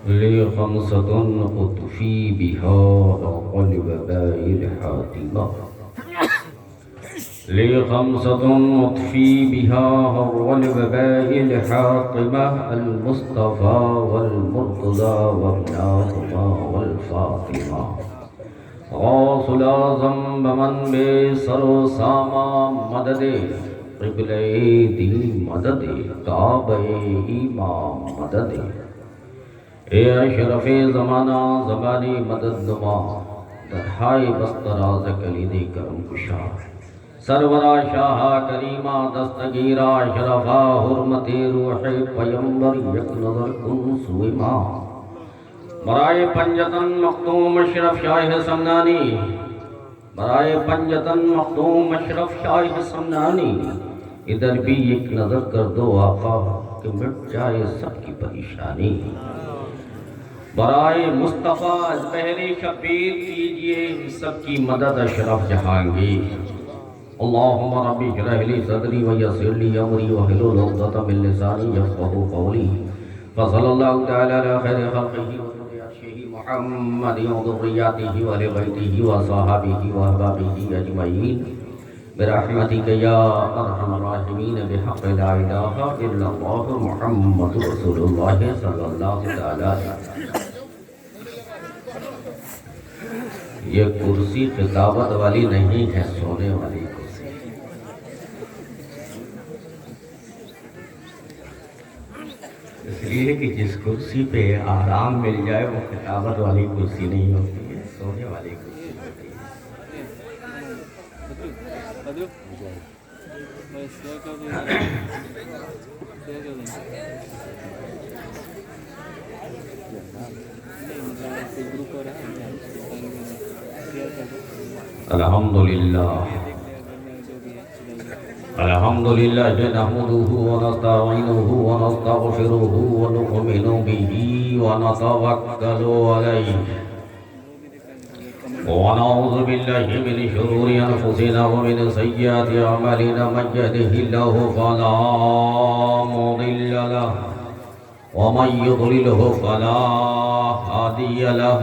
لي خمسة أطفي بها والوباء الحاتمة لي خمسة أطفي بها والوباء الحاطمة المصطفى والمرتضى والناظمة والفاطمة غوث الأعظم بمن بسر ساما مدد قبلِ دین مدد کعبہ امام مدد اے اشرف زمانہ زمانی مدد نما درہائے بستراز کلید کرم کشا سرورہ شاہ کریمہ دستگیرہ اشرفہ حرمت روح پیمبر یک نظر کن سوئمہ برائے پنجتن مختوم اشرف شاہ سمنانی برائے پنجتن مختوم اشرف شاہ سمنانی ادھر بھی ایک نظر کر دو آقا کہ مٹ جائے سب کی پریشانی برائے مصطفیٰ بحری شبیر کیجئے سب کی مدد اشرف جہانگیر اللہم ربی اشرح لی صدری ویسر لی امری واحلل عقدۃ من لسانی یفقہوا قولی فصلی اللہ تعالی علی خیر خلقہ وذری عرشہ محمد وذریاتہ وآل بیتہ وصحابہ واحبابہ اجمعین برحمتک یا ارحم الراحمین بحق لا الہ الا اللہ محمد رسول اللہ صلی اللہ تعالی علیہ وسلم۔ یہ کرسی خطابت والی نہیں ہے، سونے والی کرسی۔ اس لیے کہ جس کرسی پہ آرام مل جائے وہ خطابت والی کرسی نہیں ہوتی ہے، سونے والی کرسی ہوتی ہے۔ الحمدللہ الحمدللہ نحمدہ ونستعینہ ونستغفرہ ونؤمن بہ ونتوکل علیہ ونعوذ باللہ من شرور انفسنا ومن سیئات اعمالنا من یہدہ اللہ فلا مضل لہ ومن یضللہ فلا ہادی لہ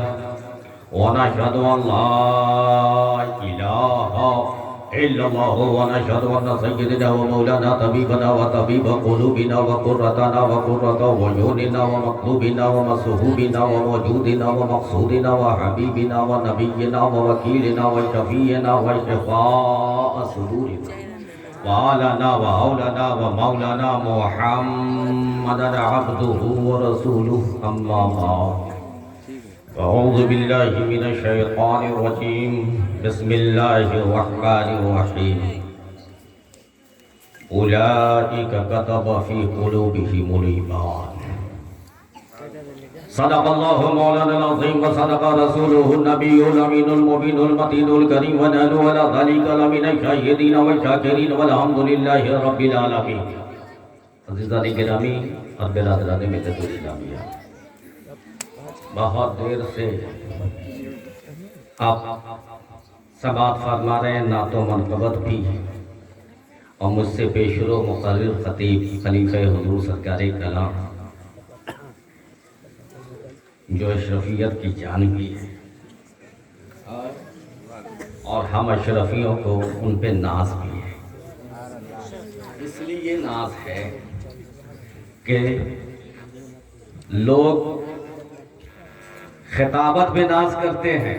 ونشهد أن لا إله إلا الله ونشهد أن سيدنا ومولانا طبيبنا وطبيب قلوبنا وقرتنا وقرة عيوننا ومطلوبنا ومسهوبنا وموجودنا ومقصودنا وحبيبنا ونبينا ووكيلنا وشفينا وشفاء صدورنا وآلنا وأولنا ومولانا محمدا عبده ورسوله أما بعد أعوذ بالله من الشيطان الرجيم بسم الله الرحمن الرحيم أولئك كتب في قلوبهم الإيمان صدق الله مولانا العظيم وصدق رسوله النبي الأمين المبين المتين الكريم ونحن على ذلك لمن الشاهدين والشاكرين والحمد لله رب العالمين۔ عزیزان گرامی اور برادران ملت اسلامیہ، بہت دیر سے آپ سماعت فرما رہے ہیں، نعت و منقبت بھی، اور مجھ سے پیشرو مقرر خطیب خلیفہ حضور سرکار کلام جو اشرفیت کی جان بھی ہے اور ہم اشرفیوں کو ان پہ ناز بھی ہے۔ اس لیے یہ ناز ہے کہ لوگ خطابت پہ ناز کرتے ہیں،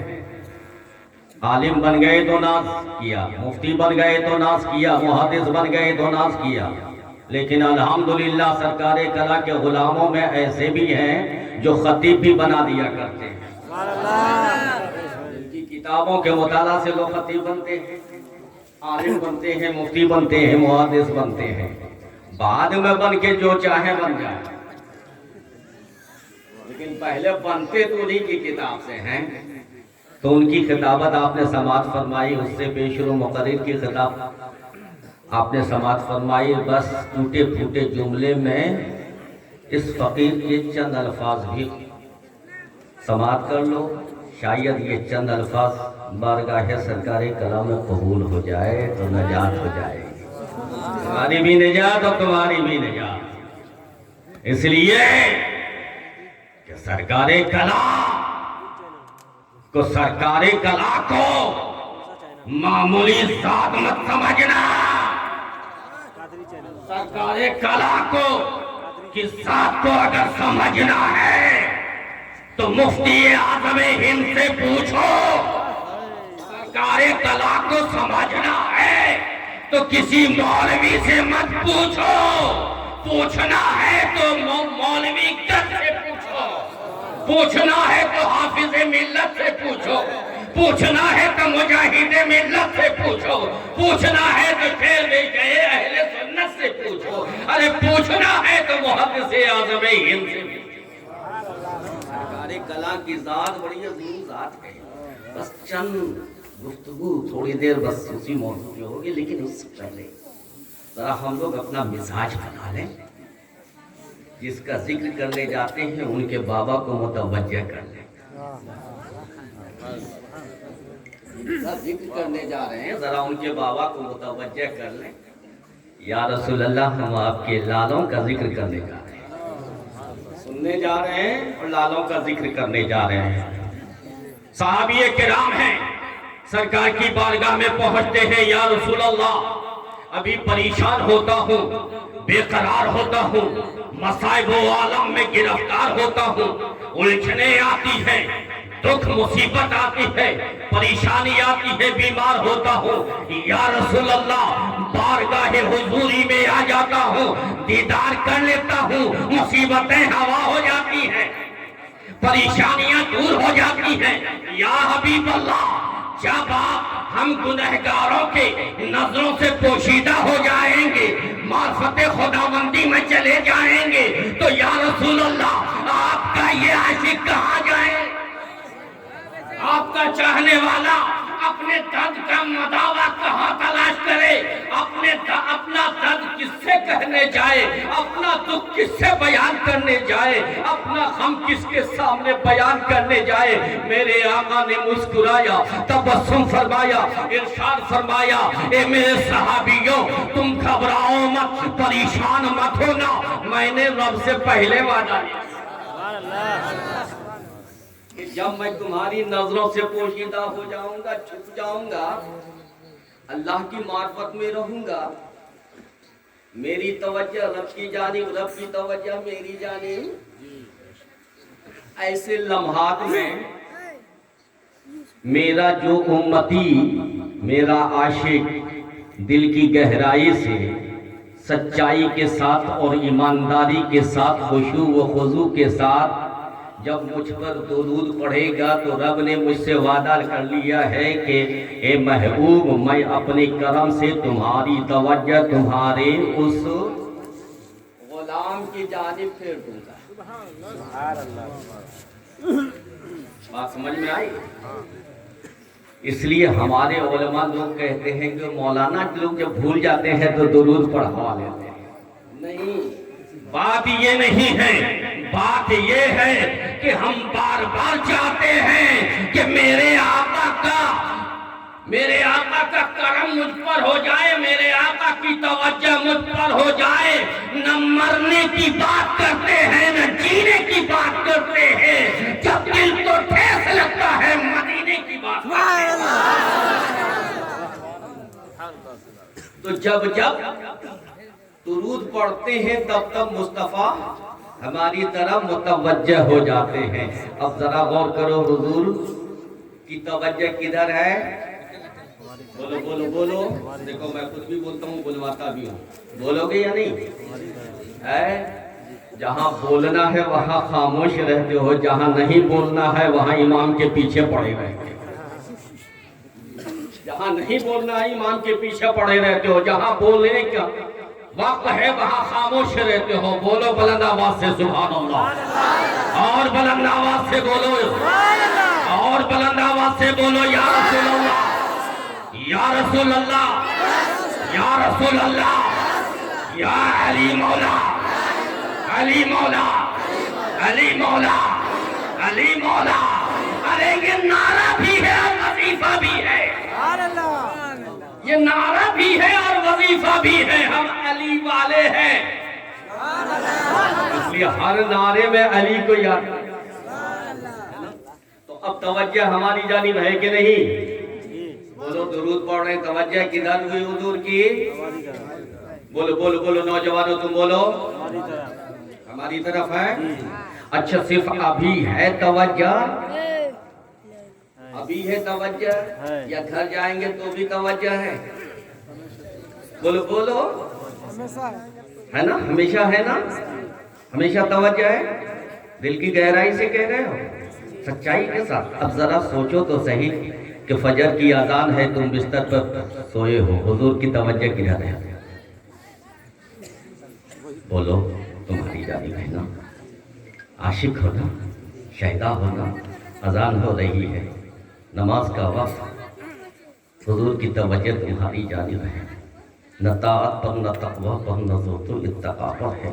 عالم بن گئے تو ناز کیا، مفتی بن گئے تو ناز کیا، محدث بن گئے تو ناز کیا، لیکن الحمدللہ سرکار کلا کے غلاموں میں ایسے بھی ہیں جو خطیب بھی بنا دیا کرتے ہیں۔ ان کی کتابوں کے مطالعہ سے لوگ خطیب بنتے ہیں۔ عالم بنتے ہیں، مفتی بنتے ہیں، محدث بنتے ہیں، بعد میں بن کے جو چاہے بن جائے، لیکن پہلے بنتے تو انہیں کی کتاب سے ہیں۔ تو ان کی خطابت آپ نے سماعت فرمائی، اس سے پیشر و مقرر کی خطاب آپ نے سماعت فرمائی۔ بس ٹوٹے پھوٹے جملے میں اس فقیر کے چند الفاظ بھی سماعت کر لو، شاید یہ چند الفاظ بارگاہ سرکار کلام میں قبول ہو جائے تو نجات ہو جائے، تمہاری بھی نجات اور تمہاری بھی نجات۔ اس لیے کہ سرکار کلام کو معمولی ذات مت سمجھنا، سرکار کلام کو کی ذات کو اگر سمجھنا ہے تو مفتی اعظم ہند سے پوچھو، سرکار کلام کو سمجھنا ہے تو کسی مولوی سے مت پوچھو، پوچھنا ہے تو مولوی گد سے پوچھو، پوچھنا ہے تو حافظ ملت سے پوچھو، پوچھنا ہے تو مجاہد ملت سے پوچھو، پوچھنا ہے تو شیر میں گئے اہل سنت سے پوچھو، ارے پوچھنا ہے تو محدث اعظم ہند سے پوچھو۔ سرکار کلام کی ذات بڑی عظیم ذات ہے۔ بس چند گفتگو تھوڑی دیر بس اسی موضوع کی ہوگی، لیکن اس سے پہلے ذرا ہم لوگ اپنا مزاج بنا لیں۔ جس کا ذکر کرنے جاتے ہیں ان کے بابا کو متوجہ کر لیں، ذکر کرنے جا رہے ہیں ذرا ان کے بابا کو متوجہ کر لیں۔ یا رسول اللہ، ہم آپ کے لالوں کا ذکر کرنے جا رہے ہیں، سننے جا رہے ہیں اور لالوں کا ذکر کرنے جا رہے ہیں۔ صحابی کرام ہیں، سرکار کی بارگاہ میں پہنچتے ہیں، یا رسول اللہ ابھی پریشان ہوتا ہوں، بے قرار ہوتا ہوں، مصائب و عالم میں گرفتار ہوتا ہوں، الجھنیں آتی ہیں، دکھ مصیبت آتی ہے، پریشانی آتی ہے، بیمار ہوتا ہوں، یا رسول اللہ بارگاہ حضوری میں آ جاتا ہوں، دیدار کر لیتا ہوں، مصیبتیں ہوا ہو جاتی ہیں، پریشانیاں دور ہو جاتی ہیں۔ یا حبیب اللہ، جب آپ ہم گنہگاروں کے نظروں سے پوشیدہ ہو جائیں گے، معرفت خداوندی میں چلے جائیں گے، تو یا رسول اللہ آپ کا یہ عاشق کہاں جائے؟ آپ کا چاہنے والا اپنے درد کا مداوا کہاں تلاش کرے؟ اپنا درد کس سے کہنے جائے؟ اپنا دکھ کس سے بیان کرنے جائے؟ اپنا غم کس کے سامنے بیان کرنے جائے؟ میرے آقا نے مسکرایا، تبسم فرمایا، ارشاد فرمایا، اے میرے صحابیوں تم گھبراؤ مت، پریشان مت ہونا، میں نے رب سے پہلے وعدہ لیا کہ جب میں تمہاری نظروں سے پوشیدہ ہو جاؤں گا، چھپ جاؤں گا، اللہ کی معرفت میں رہوں گا، میری توجہ رب کی جانب، رب کی توجہ میری جانب، ایسے لمحات میں میرا جو امتی، میرا عاشق دل کی گہرائی سے سچائی کے ساتھ اور ایمانداری کے ساتھ، خشوع و خضوع کے ساتھ جب مجھ پر درود پڑھے گا تو رب نے مجھ سے وعدہ کر لیا ہے کہ اے محبوب میں اپنے کرم سے تمہاری توجہ تمہارے اس غلام کی جانب پھیر دوں گا۔ بات سمجھ میں آئی؟ اس لیے ہمارے علماء لوگ کہتے ہیں کہ مولانا لوگ جب بھول جاتے ہیں تو درود پڑھوا لیتے ہیں، نہیں، بات یہ نہیں ہے، بات یہ ہے کہ ہم بار بار چاہتے ہیں کہ میرے آقا کا کرم مجھ پر ہو جائے، میرے آقا کی توجہ مجھ پر ہو جائے۔ نہ مرنے کی بات کرتے ہیں، نہ جینے کی بات کرتے ہیں، جب دل کو ٹھیس لگتا ہے مدینے کی بات کرتے ہیں۔ تو جب درود پڑھتے ہیں تب مصطفیٰ ہماری طرف متوجہ ہو جاتے ہیں۔ اب ذرا غور کرو، حضور کی توجہ کدھر ہے؟ بولو بولو بولو، دیکھو میں خود بھی بولتا ہوں، بلواتا بھی ہوں، بولو گے یا نہیں؟ جہاں بولنا ہے وہاں خاموش رہتے ہو، جہاں نہیں بولنا ہے وہاں امام کے پیچھے پڑے رہتے ہو۔ جہاں نہیں بولنا ایمان کے پیچھے پڑے رہتے ہو، جہاں بولنے کا وقت ہے وہاں خاموش رہتے ہو. بولو بلند آواز سے سبحان اللہ، اور بلند آواز سے بولو، اور بلند آواز سے بولو یا رسول اللہ، یا رسول اللہ، یا رسول اللہ، یا علی مولا، علی مولا، علی مولا، علی مولا. ارے یہ نعرہ بھی ہے اور وظیفہ بھی ہے، یہ نعرہ بھی ہے اور وظیفہ بھی ہے. ہم علی والے ہیں، اس لیے ہر نعرے میں علی کو یاد. تو اب توجہ ہماری جانب ہے کہ نہیں؟ بولو درود پڑھ رہے ہیں، توجہ کدھر ہوئی حضور کی؟ بولو بولو بولو نوجوانوں، تم بولو ہماری طرف ہے. اچھا صرف ابھی ہے توجہ؟ ابھی ہے توجہ یا گھر جائیں گے تو بھی توجہ ہے؟ بولو بولو، ہے نا؟ ہمیشہ ہے نا؟ ہمیشہ توجہ ہے؟ دل کی گہرائی سے کہہ رہے ہو، سچائی کے ساتھ. اب ذرا سوچو تو صحیح کہ فجر کی اذان ہے، تم بستر پر سوئے ہو، حضور کی توجہ کدھر ہے؟ بولو تمہاری جانب ہے نا؟ عاشق ہو نا، شہدا ہو نا، اذان ہو رہی ہے، نماز کا وقت، حضور کی توجہ تمہاری جانب ہے. نہ طاعت پر، نہ تقویٰ پر، نہ زہد و اتقاء پر ہے.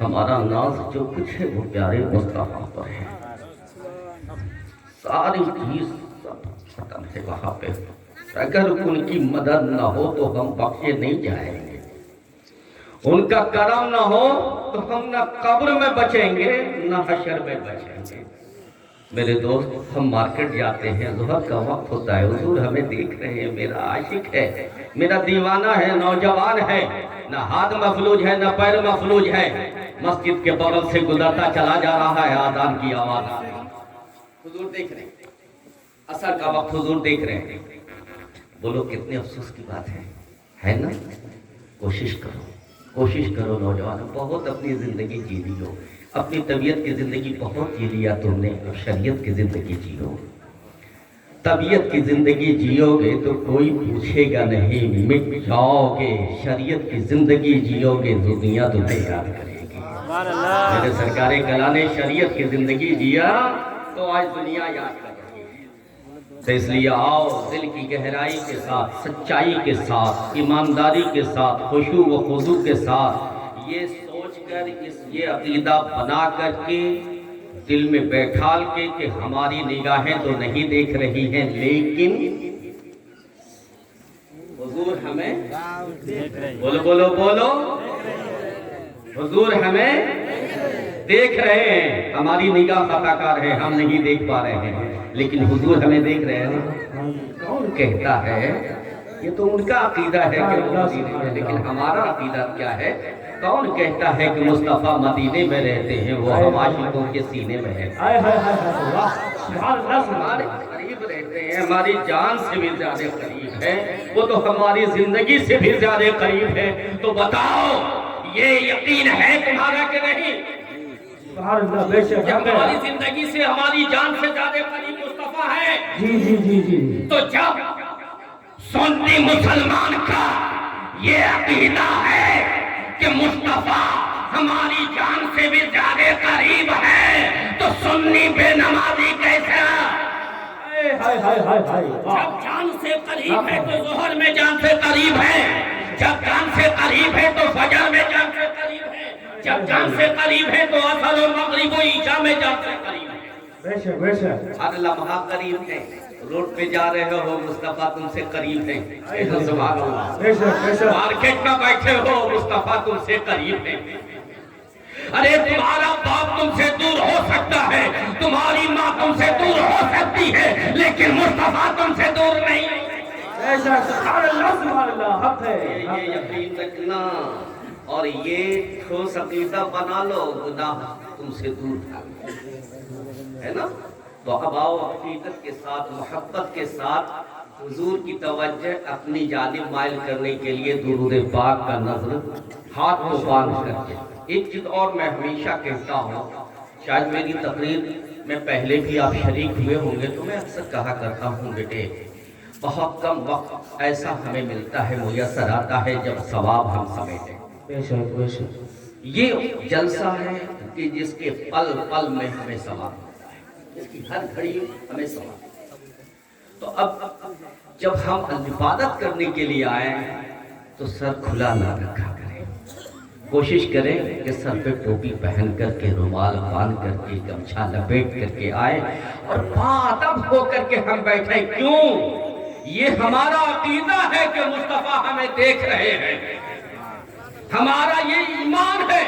ہمارا ناز جو کچھ ہے وہ پیارے مصطفیٰ پر ہے. ساری چیز سب ختم ہے وہاں پہ. اگر ان کی مدد نہ ہو تو ہم بخشے نہیں جائیں گے، ان کا کرم نہ ہو تو ہم نہ قبر میں بچیں گے نہ حشر میں بچیں گے. میرے دوست، ہم مارکیٹ جاتے ہیں، ظہر کا وقت ہوتا ہے، حضور ہمیں دیکھ رہے ہیں، میرا عاشق ہے، میرا دیوانہ ہے، نوجوان ہے، نہ ہاتھ مفلوج ہے نہ پیر مفلوج ہے، مسجد کے بغل سے گزرتا چلا جا رہا ہے، آذان کی آواز آ رہی ہے، حضور دیکھ رہے ہیں، عصر کا وقت حضور دیکھ رہے ہیں. بولو کتنے افسوس کی بات ہے نا؟ کوشش کرو نوجوان، بہت اپنی زندگی جی لی ہو، اپنی طبیعت کی زندگی بہت جی لیا تم نے، اب شریعت کی زندگی جیو. طبیعت کی زندگی جیو گے تو کوئی پوچھے گا نہیں، مٹ جاؤ گے. شریعت کی زندگی جیو گے دنیا تمہیں یاد کرے گی. میرے سرکار کلا نے شریعت کی زندگی جیا تو آج دنیا یاد کرے گی. تو اس لیے آؤ دل کی گہرائی کے ساتھ، سچائی کے ساتھ، ایمانداری کے ساتھ، خشوع و خضوع کے ساتھ یہ سوچ کر، یہ عقیدہ بنا کر کے دل میں بیٹھال کے کہ ہماری نگاہیں تو نہیں دیکھ رہی ہیں لیکن حضور ہمیں بولو بولو بولو، حضور ہمیں دیکھ رہے ہیں. ہماری نگاہ خطا کار ہے، ہم نہیں دیکھ پا رہے ہیں لیکن حضور ہمیں دیکھ رہے ہیں. کون کہتا ہے؟ یہ تو ان کا عقیدہ ہے کہ وہ مدینے میں، لیکن ہمارا عقیدہ کیا ہے؟ کون کہتا ہے کہ مصطفیٰ مدینے میں رہتے ہیں؟ وہ ہم عاشقوں کے سینے میں ہے. ہمارے قریب رہتے ہیں، ہماری جان سے بھی زیادہ قریب ہے، وہ تو ہماری زندگی سے بھی زیادہ قریب ہے. تو بتاؤ یہ یقین ہے تمہارا کہ نہیں؟ جب ہماری زندگی سے، ہماری جان سے زیادہ قریب مصطفیٰ ہے، تو جب سنی مسلمان کا یہ عقیدہ ہے کہ مصطفیٰ ہماری جان سے بھی زیادہ قریب ہے تو سنی بے نمازی کیسا؟ جب جان سے قریب ہے تو ظہر میں جان سے قریب ہے، جب جان سے قریب ہے تو فجر میں جان سے قریب ہے، جب جان سے قریب ہے تو عصر و مغرب و عشاء میں جان سے قریب ہے. ہر لمحہ قریب ہے. روڈ پہ جا رہے ہو مصطفیٰ تم سے قریب ہیں. سبحان اللہ. مارکیٹ میں بیٹھے ہو مصطفیٰ تم سے قریب ہیں. ارے تمہارا باپ تم سے دور ہو سکتا ہے، تمہاری ماں تم سے دور ہو سکتی ہے، لیکن مصطفیٰ تم سے دور نہیں. یہ یقین رکھنا اور یہ ٹھوس عقیدہ بنا لو، گناہ تم سے دور ہے نا. تو اب آؤ عقیدت کے ساتھ، محبت کے ساتھ حضور کی توجہ اپنی جانب مائل کرنے کے لیے درود پاک کا نظر ہاتھ کو باندھ کر کے. ایک چیز اور میں ہمیشہ کہتا ہوں، شاید میری تقریر میں پہلے بھی آپ شریک ہوئے ہوں گے، تو میں اکثر کہا کرتا ہوں بیٹے بہت کم وقت ایسا ہمیں ملتا ہے، میسر آتا ہے جب ثواب ہم سمیٹیں۔ بے شک بے شک۔ یہ جلسہ ہے کہ جس کے پل پل میں ہمیں ثواب ملتا ہے، اس کی ہر گھڑی ہمیں ثواب ملتا ہے۔ تو اب جب ہم عبادت کرنے کے لیے آئیں تو سر کھلا نہ رکھا کریں، کوشش کریں کہ سر پہ ٹوپی پہن کر کے، رومال باندھ کر کے، گمچھا لپیٹ کر کے آئے اور باادب ہو کر کے ہم بیٹھیں۔ کیوں؟ یہ ہمارا عقیدہ ہے کہ مصطفیٰ ہمیں دیکھ رہے ہیں، ہمارا یہ ایمان ہے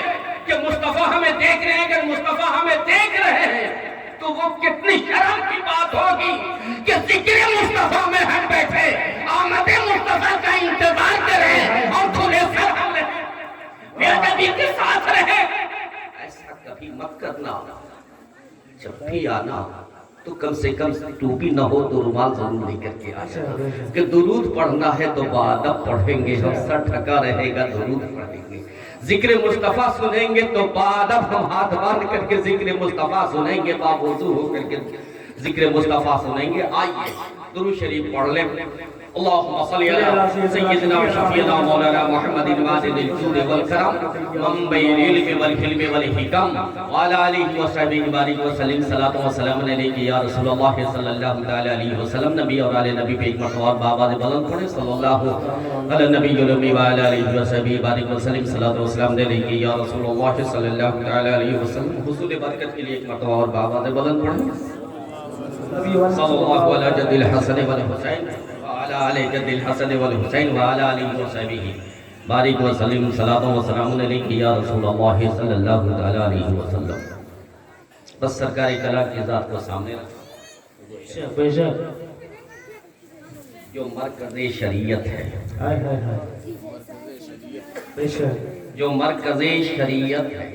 کہ مصطفیٰ ہمیں دیکھ رہے ہیں۔ اگر مصطفیٰ ہمیں دیکھ رہے ہیں تو وہ کتنی شرم کی بات ہوگی کہ ذکر مصطفیٰ میں ہم بیٹھے، آمد مصطفیٰ کا انتظار کریں اور کھلے سر ہم رہیں، میرے نبی کے ساتھ رہیں۔ ایسا کبھی مت کرنا، جب بھی آنا تو کم سے کم ٹوپی نہ ہو تو رومال ضرور لے کر کے آنا، کہ درود پڑھنا ہے تو باادب پڑھیں گے، ہم سر ڈھکا رہے گا درود پڑھیں گے۔ ذکر مصطفیٰ سنیں گے تو باادب ہم ہاتھ باندھ کر کے ذکر مصطفیٰ سنیں گے، باوضو ہو کر کے ذکر مصطفیٰ سنیں گے۔ آئیے درود شریف پڑھ لیں۔ اللہم صلی علی سیدنا و شفیعنا مولانا محمد معدن الجود والکرم منبع العلم والحلم والحکم وعلی آلہ وصحبہ بارک وسلم۔ صلاۃ و سلام علیک یا رسول اللہ صلی اللہ تعالی علیہ وسلم۔ نبی اور آل نبی پہ ایک مرتبہ بآواز بلند پڑھیں، صلی اللہ علی نبی الامی وعلی آلہ وصحبہ بارک وسلم۔ صلاۃ و سلام علیک یا رسول اللہ صلی اللہ تعالی علیہ وسلم۔ حصول برکت کے لیے ایک مرتبہ اور بآواز بلند پڑھیں، صلی اللہ علی جد الحسن والحسین وعلی آل جد الحسن والحسین وعلی آلہ وصحبہ بارک وسلم۔ صلاۃ و سلام علیک یا رسول اللہ صلی اللہ تعالی علیہ وسلم۔ بس سرکار کلا کی ذات کو سامنے رکھیں، بے شک۔ جو مرکز شریعت ہے، ہائے ہائے ہائے، بے شک۔ جو مرکز شریعت ہے،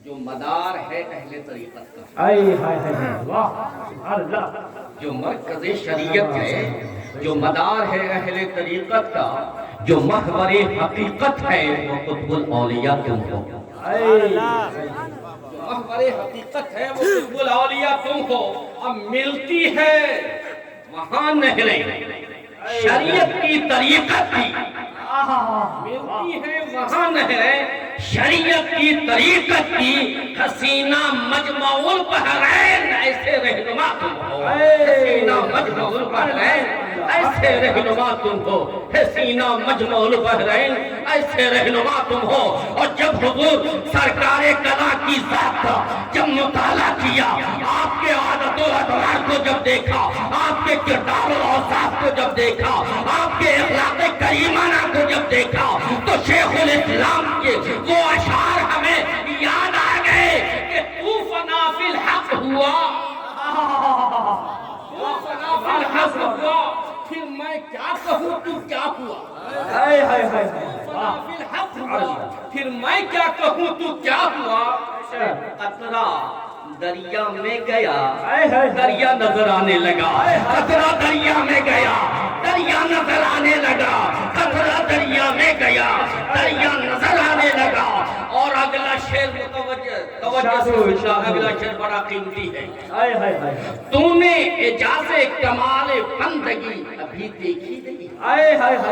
جو مدار ہے اہل طریقت کا، ہائے ہائے ہائے، واہ سبحان اللہ۔ جو مرکز شریعت ہے، جو مدار ہے اہل طریقت کا، جو محور حقیقت ہے، وہ قطب الاولیاء تم ہو۔ جو محور حقیقت ہے وہ قطب الاولیاء تم ہو۔ اب ملتی ہے وہاں نہریں شریعت کی طریقت کی، ملتی ہے وہاں نہریں شریعت کی طریقت کی، حسینہ مجمع البحرین ایسے رہنما تم ہو، حسینہ مجمع البحرین ایسے رہنما تم ہو، حسینہ مجمع البحرین ایسے رہنما تم ہو۔ اور جب حضور سرکار کلا کی ذات کا جب مطالعہ کیا، آپ کے عادت و ادوار کو جب دیکھا، آپ کے کردار و اوصاف کو جب دیکھا، آپ کے اخلاق کریمانہ کو جب دیکھا، تو شیخ الاسلام کے وہ اشعار ہمیں یاد آ گئے کہ تو فنا فی الحق ہوا، تو فنا فی الحق ہوا، پھر میں کیا کہوں تو کیا ہوا، ہائے ہائے ہائے، فنا فی الحق ہوا، پھر میں کیا کہوں تو کیا ہوا۔ قطرہ دریا میں گیا، دریا نظر آنے لگا، قطرہ دریا میں گیا، دریا نظر آنے لگا، قطرہ دریا میں گیا، دریا نظر آنے لگا۔ اور اگلا شعر توجہ سے سننا، اگلا شعر بڑا قیمتی ہے۔ تو نے اعجاز کمال بندگی ابھی دیکھی نہیں، اعجاز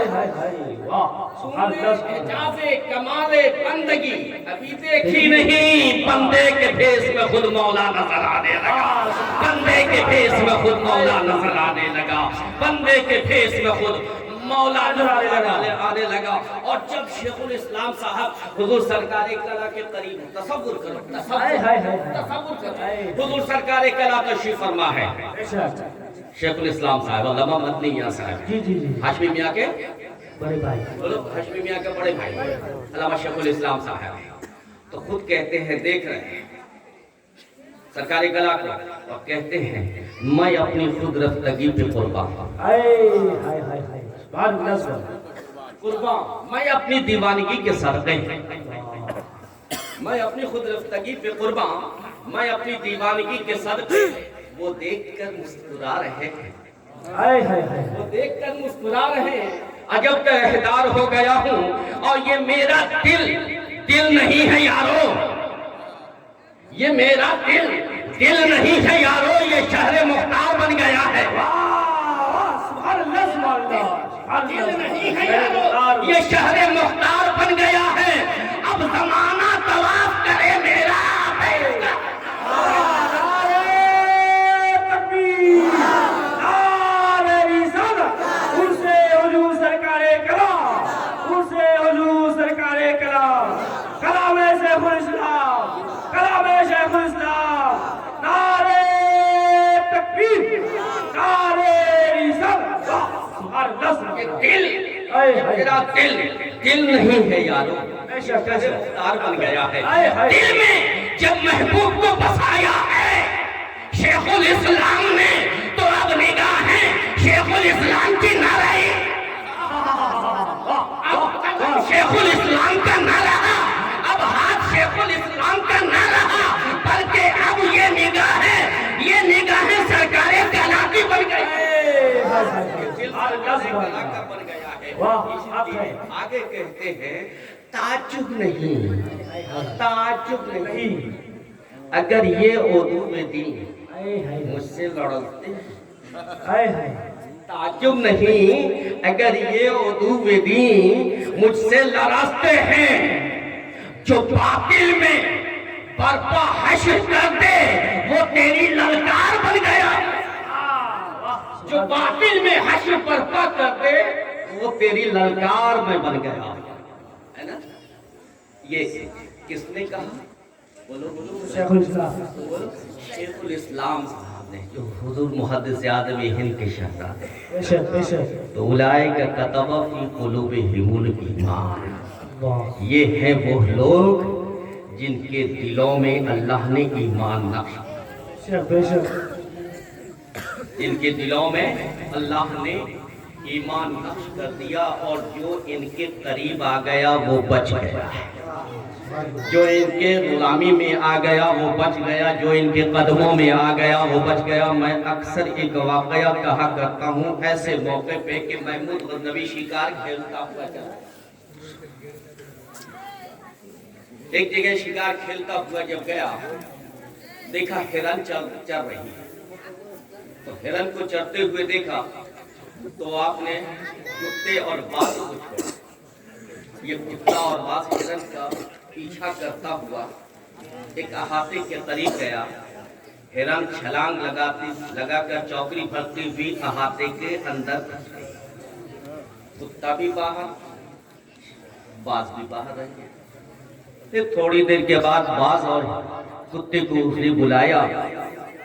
کمال بندگی ابھی دیکھی نہیں، بندے کے بھیس میں خود مولا نظر آنے لگا، بندے کے بھیس میں خود مولا نظر آنے لگا، بندے کے بھیس میں خود مولا نظر آنے لگا۔ اور جب شیخ الاسلام صاحب حضور سرکار کلا کے قریب، تصور کرو، تصور کرو، حضور سرکار کلا تشریف فرما ہے، شیخ الاسلام صاحب علامہ مدنی میاں صاحب، ہاشمی میاں کے بڑے بھائی، ہاشمی میاں کے بڑے بھائی علامہ شیخ الاسلام صاحب، تو خود کہتے ہیں، دیکھ رہے ہیں سرکار کلا کو، اور کہتے ہیں میں اپنی خود رفتگی پہ قربان ہوں، قربان میں اپنی دیوانگی کے صدقے، میں اپنی خود رفتگی پہ قربان، میں اپنی دیوانگی کے صدقے۔ وہ دیکھ کر مسکرا رہے ہیں، وہ دیکھ کر مسکرا رہے ہیں، عجب ترہدار ہو گیا ہوں، اور یہ میرا دل نہیں ہے یارو، یہ میرا دل نہیں ہے یارو، یہ شہر مختار بن گیا ہے، دل نہیں ہے یارو، یہ شہر مختار بن گیا ہے، اب زمانہ طواف کرے میرا بیت کا۔ دل نہیں ہے یارو، مختار بن گیا ہے، دل میں جب محبوب کو بسایا ہے شیخ الاسلام نے، تو اب نگاہیں شیخ الاسلام کی نہ رہی، اب شیخ الاسلام کا نہ رہا، اب ہاتھ شیخ الاسلام کا نہ رہا، بلکہ اب یہ نگاہیں سرکار کائناتی بن گئی، بن گیا ہے۔ آگے کہتے ہیں تعجب نہیں، تعجب نہیں، اگر یہ اردو میں دی مجھ سے لڑتے، تعجب نہیں، اگر یہ اردو میں دی مجھ سے لڑتے ہیں، جو باطل میں برپا حشر کر دے وہ تیری للکار بن گیا، جو باطل میں حشر برپا کر دے وہ تیری للکار میں بن گیا ہے نا۔ یہ کس نے کہا؟ بولو بولو، شیخ الاسلام، شیخ الاسلام صاحب نے، جو حضور محدث اعظم ہند کے شہزادے، بے شک بے شک، تو اولئک کتب فی قلوبہم الایمان، یہ ہیں وہ لوگ جن کے دلوں میں اللہ نے ایمان نقش، بے شک، جن کے دلوں میں اللہ نے ایمان نقش کر دیا، اور جو ان کے قریب آ گیا وہ بچ گیا، جو ان کے غلامی میں آ گیا وہ بچ گیا، جو ان کے قدموں میں آ گیا وہ بچ گیا۔ میں اکثر ایک واقعہ کہا کرتا ہوں ایسے موقع پہ کہ محمود غزنوی شکار کھیلتا ہوا چلا، ایک جگہ شکار کھیلتا ہوا جب گیا، دیکھا ہرن چر رہی ہے، تو ہرن کو چرتے ہوئے دیکھا تو آپ نے کتے اور باز کو چھوڑا، یہ کتا اور باز ہرن کا پیچھا کرتا ہوا ایک احاطے کے قریب گیا، ہرن چھلانگ لگا کر چوکری بھرتی ہوئی احاطے کے اندر گھس گئی، کتا بھی باہر باز بھی باہر رہ گیا۔ پھر تھوڑی دیر کے بعد باز اور کتے کو اس نے بلایا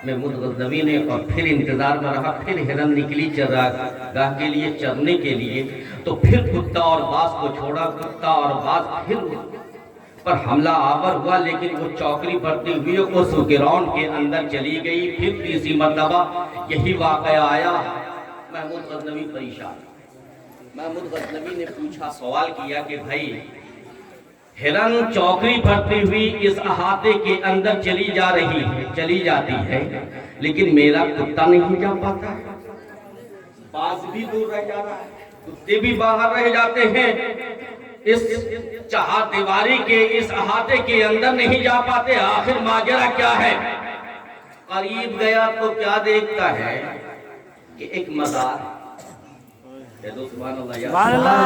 محمود غزنوی نے، اور پھر انتظار میں رہا، پھر ہرن نکلی چراگاہ کے لیے چرنے کے لیے، تو پھر کتا اور باز کو چھوڑا، کتا اور باز پھر پر حملہ آور ہوا، لیکن وہ چوکری بھرتی ہوئی اس گراؤنڈ کے اندر چلی گئی۔ پھر تیسری مرتبہ یہی واقعہ آیا، محمود غزنوی پریشان، محمود غزنوی نے پوچھا، سوال کیا کہ بھائی ہرن چوکری بھرتی ہوئی اس احاطے کے اندر چلی جاتی ہے، لیکن میرا کتا نہیں جا پاتا ہے، باز بھی دور رہ جا رہا ہے، کتے بھی باہر رہ جاتے ہیں، اس چہار دیواری کے اس احاطے کے اندر نہیں جا پاتے، آخر ماجرا کیا ہے؟ قریب گیا تو کیا دیکھتا ہے کہ ایک مزار، سبحان اللہ،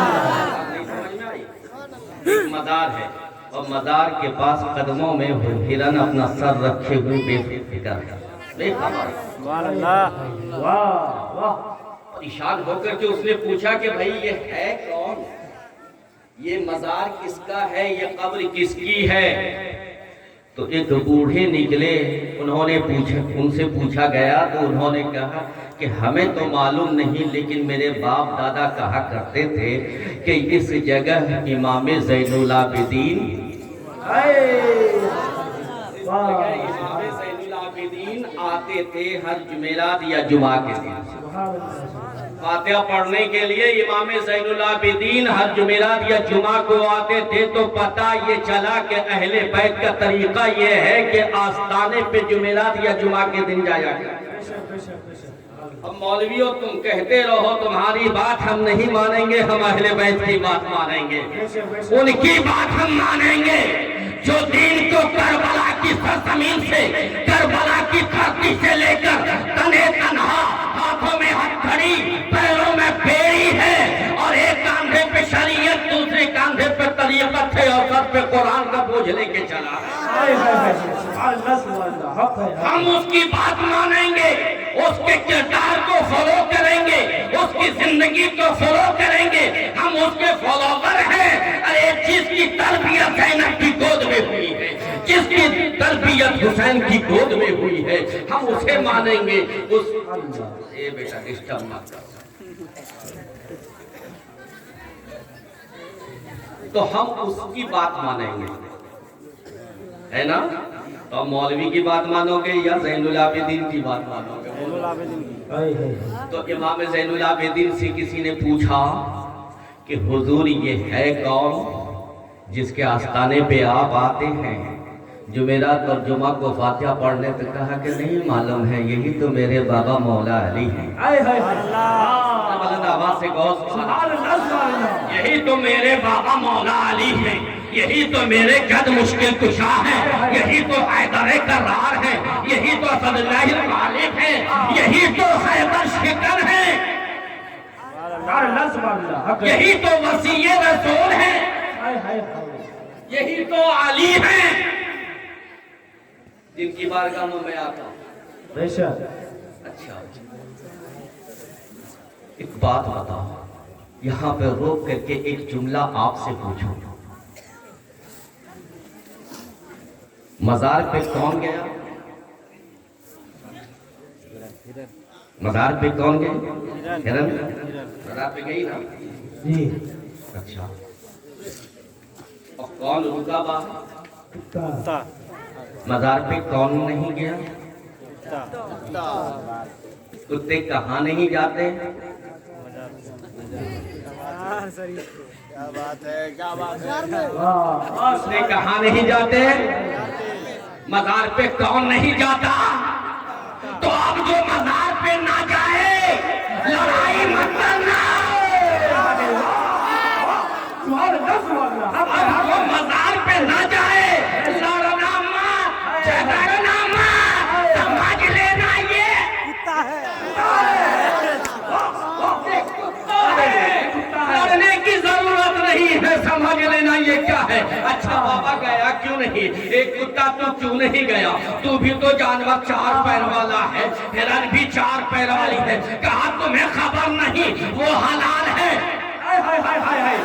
ایک مزار ہے، اور مزار کے پاس قدموں میں ہرن اپنا سر رکھے ہوئے بے فکر ہے، پریشان ہو کر کے اس نے پوچھا کہ بھائی یہ ہے کون، یہ مزار کس کا ہے، یہ قبر کس کی ہے؟ تو ایک بوڑھے نکلے، ان سے پوچھا گیا تو انہوں نے کہا کہ ہمیں تو معلوم نہیں، لیکن میرے باپ دادا کہا کرتے تھے کہ اس جگہ امام زین العابدین آتے تھے ہر جمعرات یا جمعہ کے دن، فاتحہ پڑھنے کے لیے امام زین العابدین ہر جمعرات یا جمعہ کو آتے تھے، تو پتہ یہ چلا کہ اہل بیت کا طریقہ یہ ہے کہ آستانے پہ جمعرات یا جمعہ کے دن جایا گیا۔ اب مولویوں تم کہتے رہو تمہاری بات ہم نہیں مانیں گے، ہم اہل بیت کی بات مانیں گے، ان کی بات ہم مانیں گے جو دین کو کربلا کی سرزمین سے، کربلا کی دھرتی سے لے کر تنے تنہا، ہاتھوں میں ہتھکڑی پیروں میں بیڑی ہے، اوقات پہ قرآن کا بوجھ لے کے چلا ہے. ہائے ہائے ہائے سبحان اللہ سبحان اللہ حق ہے ہم اس کی بات مانیں گے, اس کے کردار کو فالو کریں گے, اس کی زندگی کو فالو کریں گے. ہم اس کے فالوور ہیں. ارے جس کی تربیت زینب کی گود میں ہوئی ہے, جس کی تربیت حسین کی گود میں ہوئی ہے, ہم اسے مانیں گے. اے بیٹا ڈسٹرب مت کر. تو ہم اس کی بات مانیں گے, ہے نا؟ تو مولوی کی بات مانو گے یا زین العابدین کی بات مانو گے؟ ہائے ہائے تو امام زین العابدین سے کسی نے پوچھا کہ حضور یہ ہے کون جس کے آستانے پہ آپ آتے ہیں؟ جو میرا ترجمہ کو فاتحہ پڑھنے پہ کہا کہ نہیں معلوم ہے, یہی تو میرے بابا مولا علی ہیں. ہائے ہائے اللہ بلند آواز سے غوث سبحان اللہ سبحان اللہ. یہی تو میرے بابا مولا علی ہیں, یہی تو میرے جد مشکل کشا ہیں, یہی تو حیدر کرار ہیں, یہی تو اسد اللہ الغالب ہیں, یہی تو حیدر شکر ہیں, سبحان اللہ سبحان اللہ حق ہے. یہی تو وسیع رسول ہیں, ہائے ہائے ہائے یہی تو علی ہیں جن کی بارگاہ میں آتا ہوں. بے شک. اچھا ایک بات بتاؤ, یہاں پہ روک کر کے ایک جملہ آپ سے پوچھو, مزار پہ کون گیا؟ مزار پہ کون گیا؟ ہرن مزار پہ گئی نا؟ جی. اچھا, اور کون رکا باہر؟ مزار پہ کون نہیں گیا؟ کتے کہاں نہیں جاتے؟ کیا بات ہے, کیا بات ہے. کتے کہاں نہیں جاتے؟ مزار پہ کون نہیں جاتا؟ تو اب جو مزار پہ نہ جائے لڑائی مت کرنا. سبحان اللہ سبحان اللہ. اب جو مزار پہ نہ جائے لڑنا مت, جھگڑنا مت, سمجھ لینا یہ لڑنے کی ضرورت نہیں ہے, سمجھ لینا یہ کیا ہے. اچھا بابا گیا کیوں نہیں؟ ایک کتا تو کیوں نہیں گیا؟ تو بھی تو جانور چار پیر والا ہے, ہرن بھی چار پیر والی ہے. کہا تمہیں خبر نہیں وہ حلال ہے, ہائے ہائے ہائے ہائے ہائے.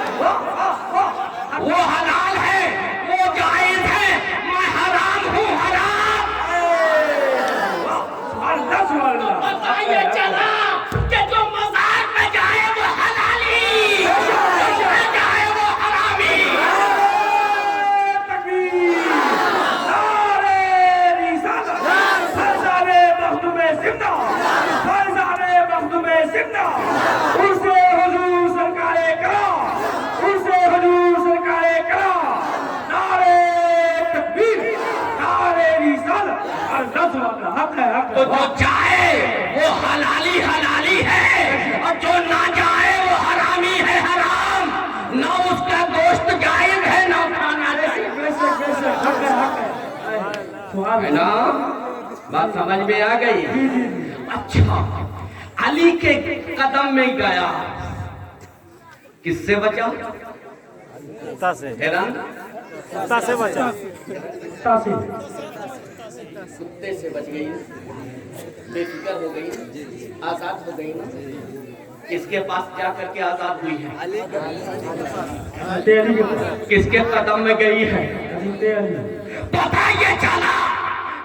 وہ حلال ہے, وہ جائز ہے, میں حرام ہوں, حرام. سبحان اللہ سبحان اللہ. پتہ یہ چلا کہ جو مزار میں جائے وہ حلالی, جو نہ جائے وہ حرامی. تکبیر. نعرہ رسالت. فیضان مخدوم زندہ, فیضان مخدوم زندہ. عرص حضور سرکار کرام, عرص حضور سرکار کرام. نعرہ تکبیر, نعرہ رسالت. اللہ سبحان اللہ حق ہے حق تو ہے. جو جائے وہ حلالی حلالی ہے, اور جو نہ جائے وہ حرامی ہے, حرام. نہ اس کا گوشت جائز ہے نہ کھانا جائز بے شک بے شک حق ہے حق ہے. سبحان ہے اللہ. نا؟ بات سمجھ میں آ گئی؟ اچھا, علی کے قدم میں گیا, کس سے بچا؟ ہرن تاثیر. کتے سے بچ گئی, بے فکر ہو گئی, آزاد ہو گئی نا. کس کے پاس جا کر کے آزاد ہوئی ہے؟ تیری کس کے قدم میں گئی ہے؟ تیری. پتہ یہ چلا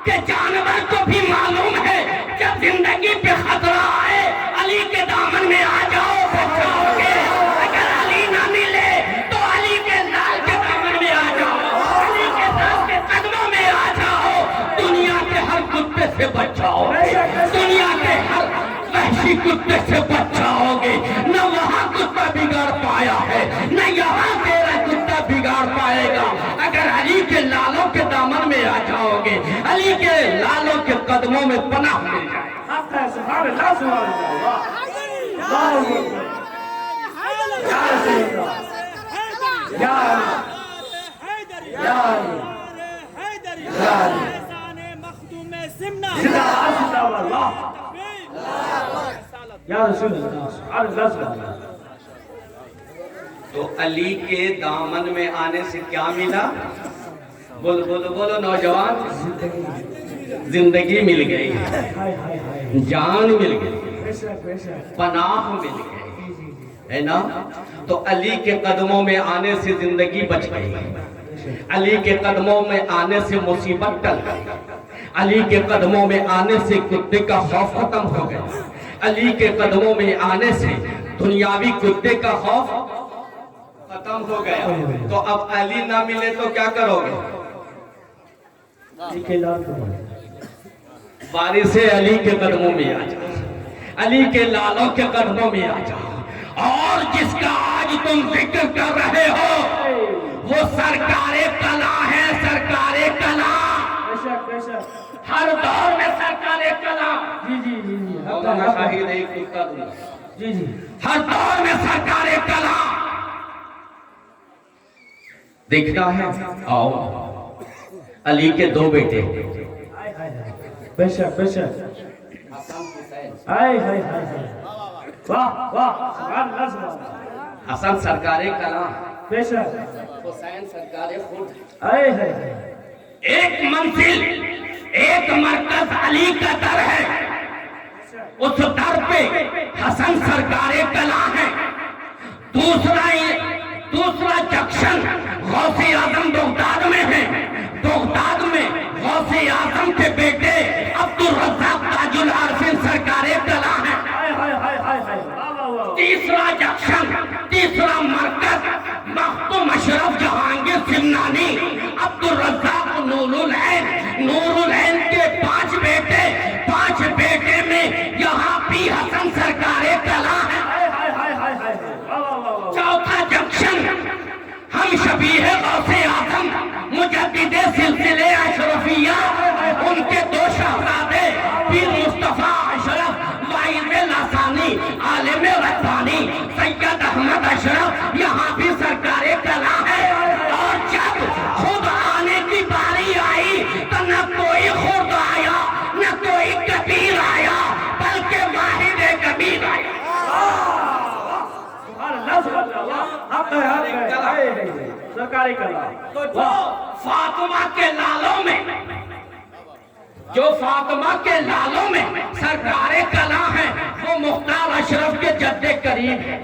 کہ جانور کو بھی معلوم ہے جب زندگی پہ خطرہ آئے علی کے دامن میں آ جاؤ, بچاؤ گے. اگر علی نہ ملے تو علی کے لال کے دامن میں آ جاؤ, علی کے لال کے قدموں میں آ جاؤ. دنیا کے ہر کتے سے بچاؤ گے, دنیا کے ہر وحشی کتے سے بچاؤ گے. نہ وہاں کتا بگاڑ پایا ہے, نہ یہاں تیرا کتا بگاڑ پائے گا. اگر علی کے لالوں کے دامن میں آ جاؤ گے, علی کے لالوں کے قدموں میں پناہ مل جائے. حق ہے. سبحان اللہ سبحان اللہ. اللہ اکبر. یا رسول اللہ. یا علی. یا علی. یا علی. زندہ زندہ اللہ. یا رسول اللہ. سبحان اللہ سبحان اللہ. تو علی کے دامن میں آنے سے کیا ملا؟ بولو بولو بولو نوجوان، زندگی مل گئی، جان مل گئی، پناہ مل گئی، ہے نا؟ تو علی کے قدموں میں آنے سے زندگی بچ گئی، علی کے قدموں میں آنے سے مصیبت ٹل گئی، علی کے قدموں میں آنے سے کتے کا خوف ختم ہو گیا، علی کے قدموں میں آنے سے دنیاوی کتے کا خوف ختم ہو گیا۔ تو اب علی نہ ملے تو کیا کرو گے؟ وارث علی کے قدموں میں آ جاؤ، علی کے لالوں کے قدموں میں آ جاؤ، اور جس کا آج تم ذکر کر رہے ہو وہ سرکار کلا ہے، سرکار کلا، ہر دور میں سرکار کلا، مولانا شاہد ایک نکتہ دوں گا، ہر دور میں سرکار کلا دیکھنا ہے۔ آؤ، علی کے دو بیٹے بشک بشک، حسن حسین، واہ واہ، سبحان اللہ سبحان اللہ، حسن سرکار کلا، بشک، حسین سرکار خود، آئے ہائے، ایک منزل، ایک مرکز علی کا در ہے، اس در پہ حسن سرکار کلا ہے، دوسرا جنکشن غوث اعظم بغداد میں ہے، بغداد میں غوث اعظم کے بیٹے عبدالرزاق تاج العارفین سرکار کلا ہے، تیسرا جنکشن، تیسرا مرکز مختوم اشرف جہانگیر سمنانی عبدالرزاق نور العین کے 5 بیٹے، 5 بیٹے میں یہاں بھی حسن سرکار کلا ہے۔ چوتھا جنکشن ہم شبیہ غوث اعظم مجدد سلسلے اشرفیہ، ان کے 2 شہزادے پیر مصطفیٰ اشرف واعظ لسانی عالم ربانی سید احمد اشرف، یہاں بھی سرکار کلا ہے۔ اور جب خود آنے کی باری آئی تو نہ کوئی خود آیا نہ کوئی کبیر آیا، بلکہ واحد کبیر آیا۔ سرکاری کلا، تو جو فاطمہ کے لالوں میں، جو فاطمہ کے لالوں میں سرکار کلا ہیں وہ مختار اشرف کے جد قریب ہے،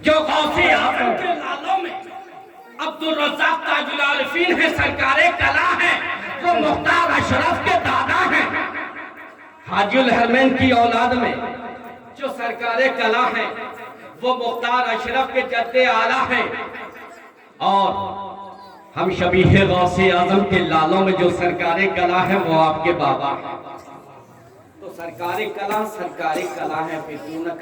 جو غوث اعظم کے لالوں میں عبدالرزاق تاج العارفین ہے سرکار کلا ہیں، وہ مختار اشرف کے دادا ہیں، حاجی الحرمین کی اولاد میں جو سرکار کلا ہیں وہ مختار اشرف کے جد اعلیٰ ہیں، اور ہم شبیہ غوث اعظم کے لالوں میں جو سرکار کلا ہے وہ آپ کے بابا ہیں۔ تو سرکار کلا ہے، پھر کیوں نہ